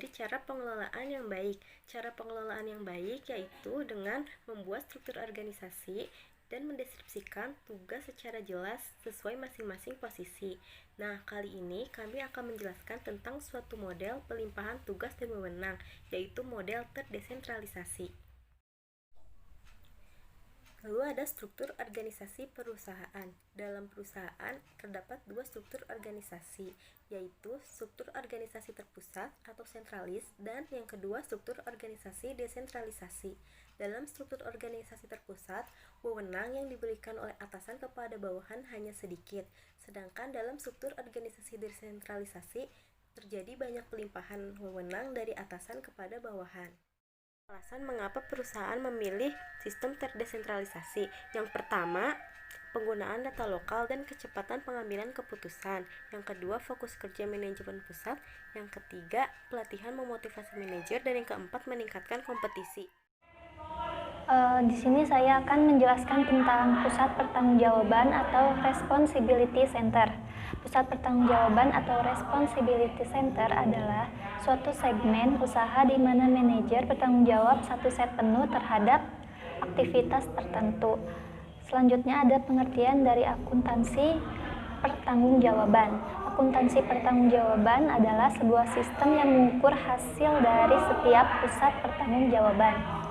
menjadi cara pengelolaan yang baik. Cara pengelolaan yang baik yaitu dengan membuat struktur organisasi dan mendeskripsikan tugas secara jelas sesuai masing-masing posisi. Nah, kali ini kami akan menjelaskan tentang suatu model pelimpahan tugas dan wewenang, yaitu model terdesentralisasi. Lalu ada struktur organisasi perusahaan. Dalam perusahaan terdapat dua struktur organisasi, yaitu struktur organisasi terpusat atau sentralis dan yang kedua struktur organisasi desentralisasi. Dalam struktur organisasi terpusat, wewenang yang diberikan oleh atasan kepada bawahan hanya sedikit, sedangkan dalam struktur organisasi desentralisasi terjadi banyak pelimpahan wewenang dari atasan kepada bawahan. Alasan mengapa perusahaan memilih sistem terdesentralisasi. Yang pertama, penggunaan data lokal dan kecepatan pengambilan keputusan. Yang kedua, fokus kerja manajemen pusat. Yang ketiga, pelatihan memotivasi manajer. Dan yang keempat, meningkatkan kompetisi. Di sini saya akan menjelaskan tentang pusat pertanggungjawaban atau responsibility center. Pusat pertanggungjawaban atau responsibility center adalah suatu segmen usaha di mana manajer bertanggung jawab satu set penuh terhadap aktivitas tertentu. Selanjutnya ada pengertian dari akuntansi pertanggungjawaban. Akuntansi pertanggungjawaban adalah sebuah sistem yang mengukur hasil dari setiap pusat pertanggungjawaban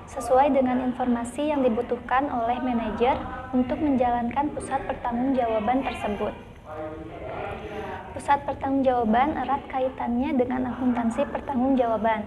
sesuai dengan informasi yang dibutuhkan oleh manajer untuk menjalankan pusat pertanggungjawaban tersebut. Pusat pertanggungjawaban erat kaitannya dengan akuntansi pertanggungjawaban,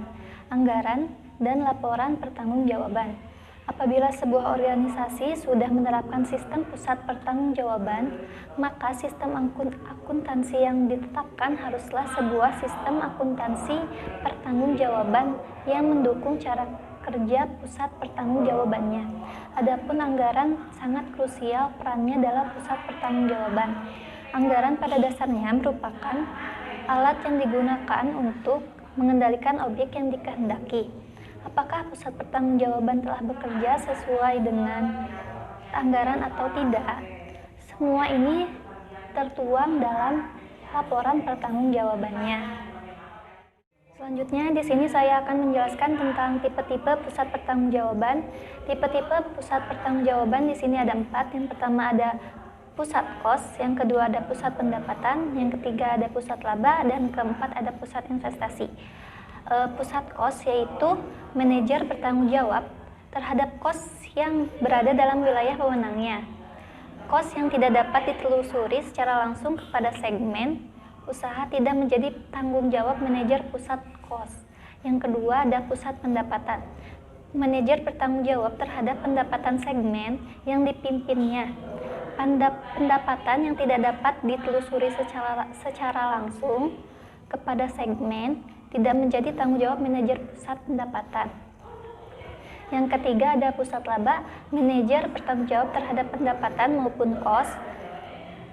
anggaran, dan laporan pertanggungjawaban. Apabila sebuah organisasi sudah menerapkan sistem pusat pertanggungjawaban, maka sistem akuntansi yang ditetapkan haruslah sebuah sistem akuntansi pertanggungjawaban yang mendukung cara kerja pusat pertanggungjawabannya. Adapun anggaran sangat krusial perannya dalam pusat pertanggungjawaban. Anggaran pada dasarnya merupakan alat yang digunakan untuk mengendalikan objek yang dikehendaki. Apakah pusat pertanggungjawaban telah bekerja sesuai dengan anggaran atau tidak? Semua ini tertuang dalam laporan pertanggungjawabannya. Selanjutnya di sini saya akan menjelaskan tentang tipe-tipe pusat pertanggungjawaban. Tipe-tipe pusat pertanggungjawaban di sini ada 4. Yang pertama ada pusat kos, yang kedua ada pusat pendapatan, yang ketiga ada pusat laba, dan keempat ada pusat investasi. Pusat kos yaitu manajer bertanggung jawab terhadap kos yang berada dalam wilayah wewenangnya. Kos yang tidak dapat ditelusuri secara langsung kepada segmen usaha tidak menjadi tanggung jawab manajer pusat kos. Yang kedua ada pusat pendapatan. Manajer bertanggung jawab terhadap pendapatan segmen yang dipimpinnya. Pendapatan yang tidak dapat ditelusuri secara langsung kepada segmen tidak menjadi tanggung jawab manajer pusat pendapatan. Yang ketiga ada pusat laba. Manajer bertanggung jawab terhadap pendapatan maupun kos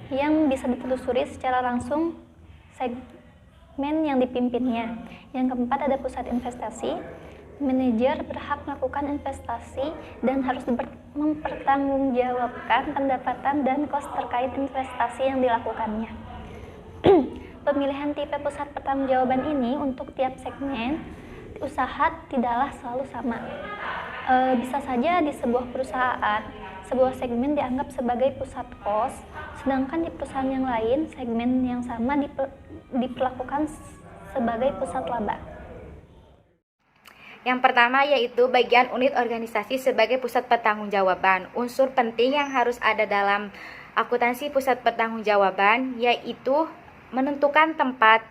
yang bisa ditelusuri secara langsung segmen yang dipimpinnya. Yang keempat ada pusat investasi. Manajer berhak melakukan investasi dan harus mempertanggungjawabkan pendapatan dan kos terkait investasi yang dilakukannya. Pemilihan tipe pusat pertanggungjawaban ini untuk tiap segmen usaha tidaklah selalu sama. Bisa saja di sebuah perusahaan, sebuah segmen dianggap sebagai pusat kos, sedangkan di perusahaan yang lain, segmen yang sama diperlakukan sebagai pusat laba. Yang pertama yaitu bagian unit organisasi sebagai pusat pertanggungjawaban. Unsur penting yang harus ada dalam akuntansi pusat pertanggungjawaban yaitu menentukan tempat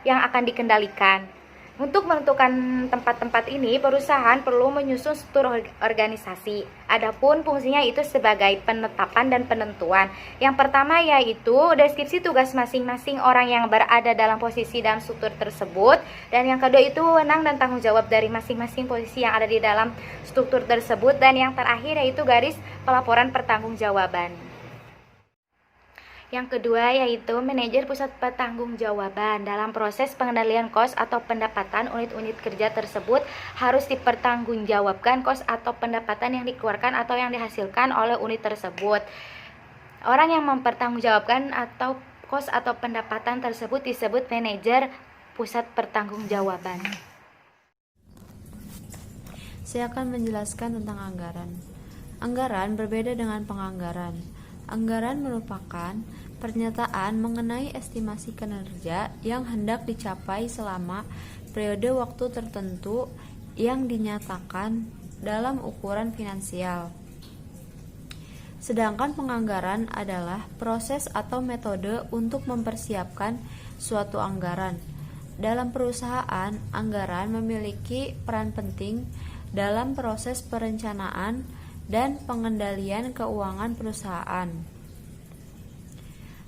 yang akan dikendalikan. Untuk menentukan tempat-tempat ini, perusahaan perlu menyusun struktur organisasi. Adapun fungsinya itu sebagai penetapan dan penentuan. Yang pertama yaitu deskripsi tugas masing-masing orang yang berada dalam posisi dalam struktur tersebut. Dan yang kedua itu wewenang dan tanggung jawab dari masing-masing posisi yang ada di dalam struktur tersebut. Dan yang terakhir yaitu garis pelaporan pertanggungjawaban. Yang kedua yaitu manajer pusat pertanggungjawaban. Dalam proses pengendalian kos atau pendapatan unit-unit kerja tersebut harus dipertanggungjawabkan kos atau pendapatan yang dikeluarkan atau yang dihasilkan oleh unit tersebut. Orang yang mempertanggungjawabkan atau kos atau pendapatan tersebut disebut manajer pusat pertanggungjawaban. Saya akan menjelaskan tentang anggaran. Anggaran berbeda dengan penganggaran. Anggaran merupakan pernyataan mengenai estimasi kinerja yang hendak dicapai selama periode waktu tertentu yang dinyatakan dalam ukuran finansial. Sedangkan penganggaran adalah proses atau metode untuk mempersiapkan suatu anggaran. Dalam perusahaan, anggaran memiliki peran penting dalam proses perencanaan dan pengendalian keuangan perusahaan.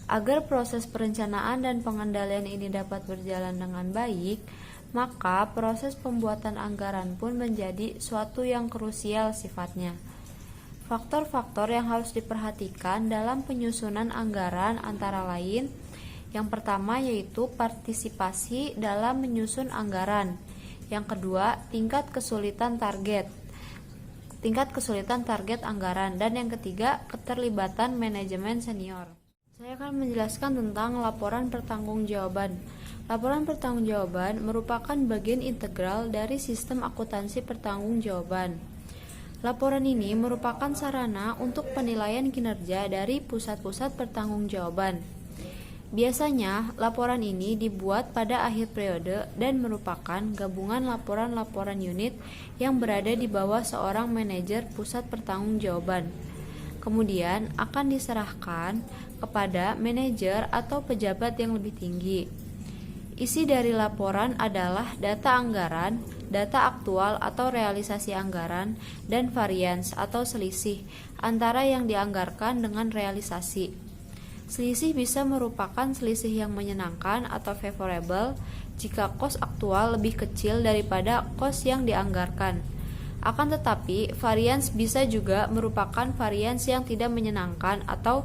Agar proses perencanaan dan pengendalian ini dapat berjalan dengan baik, maka proses pembuatan anggaran pun menjadi suatu yang krusial sifatnya. Faktor-faktor yang harus diperhatikan dalam penyusunan anggaran antara lain, yang pertama yaitu partisipasi dalam menyusun anggaran. Yang kedua, tingkat kesulitan target anggaran, dan yang ketiga, keterlibatan manajemen senior. Saya akan menjelaskan tentang laporan pertanggungjawaban. Laporan pertanggungjawaban merupakan bagian integral dari sistem akuntansi pertanggungjawaban. Laporan ini merupakan sarana untuk penilaian kinerja dari pusat-pusat pertanggungjawaban. Biasanya, laporan ini dibuat pada akhir periode dan merupakan gabungan laporan-laporan unit yang berada di bawah seorang manajer pusat pertanggungjawaban. Kemudian akan diserahkan kepada manajer atau pejabat yang lebih tinggi. Isi dari laporan adalah data anggaran, data aktual atau realisasi anggaran, dan varians atau selisih antara yang dianggarkan dengan realisasi. Selisih bisa merupakan selisih yang menyenangkan atau favorable jika kos aktual lebih kecil daripada kos yang dianggarkan. Akan tetapi, varians bisa juga merupakan varians yang tidak menyenangkan atau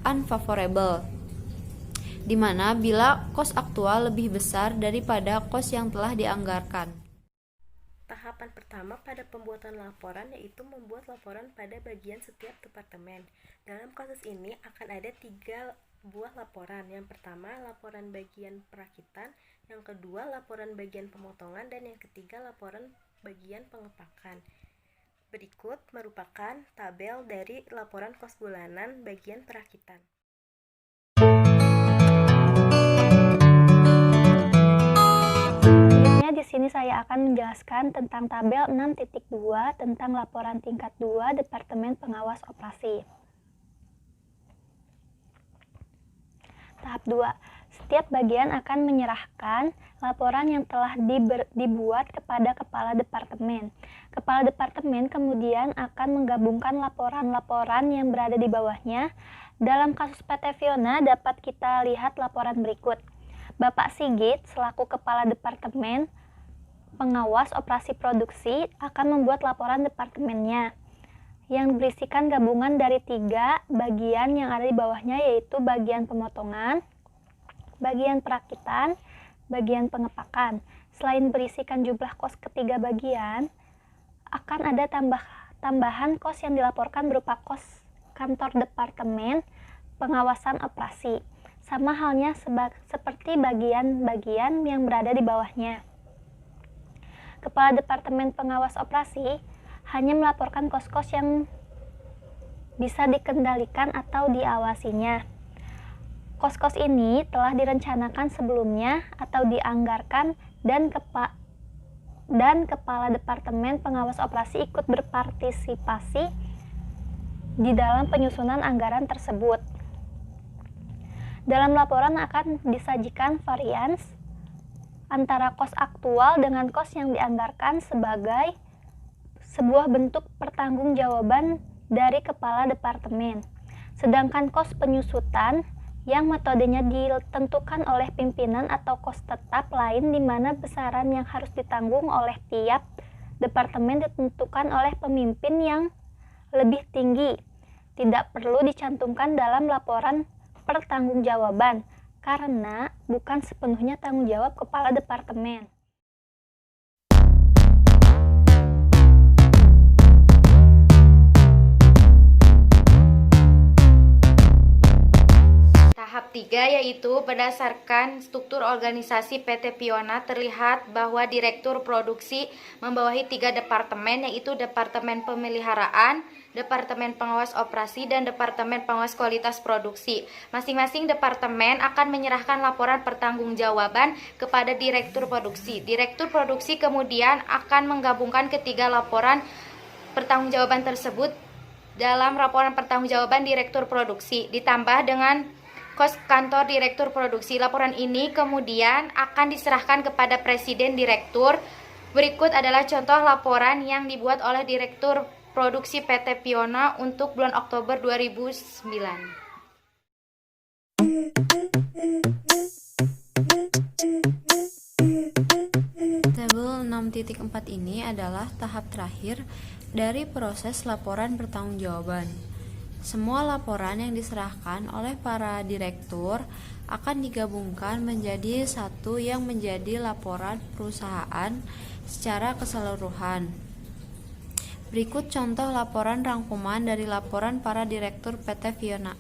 unfavorable, di mana bila kos aktual lebih besar daripada kos yang telah dianggarkan. Tahapan pertama pada pembuatan laporan yaitu membuat laporan pada bagian setiap departemen. Dalam kasus ini akan ada 3 buah laporan. Yang pertama, laporan bagian perakitan, yang kedua, laporan bagian pemotongan, dan yang ketiga, laporan bagian pengepakan. Berikut merupakan tabel dari laporan kos bulanan bagian perakitan. Di sini saya akan menjelaskan tentang tabel 6.2 tentang laporan tingkat 2 Departemen Pengawas Operasi. Tahap 2. Setiap bagian akan menyerahkan laporan yang telah dibuat kepada Kepala Departemen. Kepala Departemen kemudian akan menggabungkan laporan-laporan yang berada di bawahnya. Dalam kasus PT Fiona dapat kita lihat laporan berikut. Bapak Sigit selaku Kepala Departemen Pengawas Operasi Produksi akan membuat laporan departemennya yang berisikan gabungan dari 3 bagian yang ada di bawahnya, yaitu bagian pemotongan, bagian perakitan, bagian pengepakan. Selain berisikan jumlah kos ketiga bagian, akan ada tambahan kos yang dilaporkan berupa kos kantor departemen pengawasan operasi, sama halnya seperti bagian-bagian yang berada di bawahnya. Kepala Departemen Pengawas Operasi hanya melaporkan kos-kos yang bisa dikendalikan atau diawasinya. Kos-kos ini telah direncanakan sebelumnya atau dianggarkan dan Kepala Departemen Pengawas Operasi ikut berpartisipasi di dalam penyusunan anggaran tersebut. Dalam laporan akan disajikan varians antara kos aktual dengan kos yang dianggarkan sebagai sebuah bentuk pertanggungjawaban dari Kepala Departemen. Sedangkan kos penyusutan yang metodenya ditentukan oleh pimpinan atau kos tetap lain di mana besaran yang harus ditanggung oleh tiap departemen ditentukan oleh pemimpin yang lebih tinggi. Tidak perlu dicantumkan dalam laporan pertanggungjawaban karena bukan sepenuhnya tanggung jawab Kepala Departemen. Tahap 3 yaitu berdasarkan struktur organisasi PT Piona terlihat bahwa Direktur Produksi membawahi 3 departemen, yaitu Departemen Pemeliharaan, Departemen Pengawas Operasi, dan Departemen Pengawas Kualitas Produksi. Masing-masing departemen akan menyerahkan laporan pertanggungjawaban kepada Direktur Produksi. Direktur Produksi kemudian akan menggabungkan ketiga laporan pertanggungjawaban tersebut dalam laporan pertanggungjawaban Direktur Produksi ditambah dengan kos kantor Direktur Produksi. Laporan ini kemudian akan diserahkan kepada Presiden Direktur. Berikut adalah contoh laporan yang dibuat oleh Direktur Produksi PT Piona untuk bulan Oktober 2009. Tabel 6.4 ini adalah tahap terakhir dari proses laporan pertanggungjawaban. Semua laporan yang diserahkan oleh para direktur akan digabungkan menjadi satu yang menjadi laporan perusahaan secara keseluruhan. Berikut contoh laporan rangkuman dari laporan para direktur PT Piona.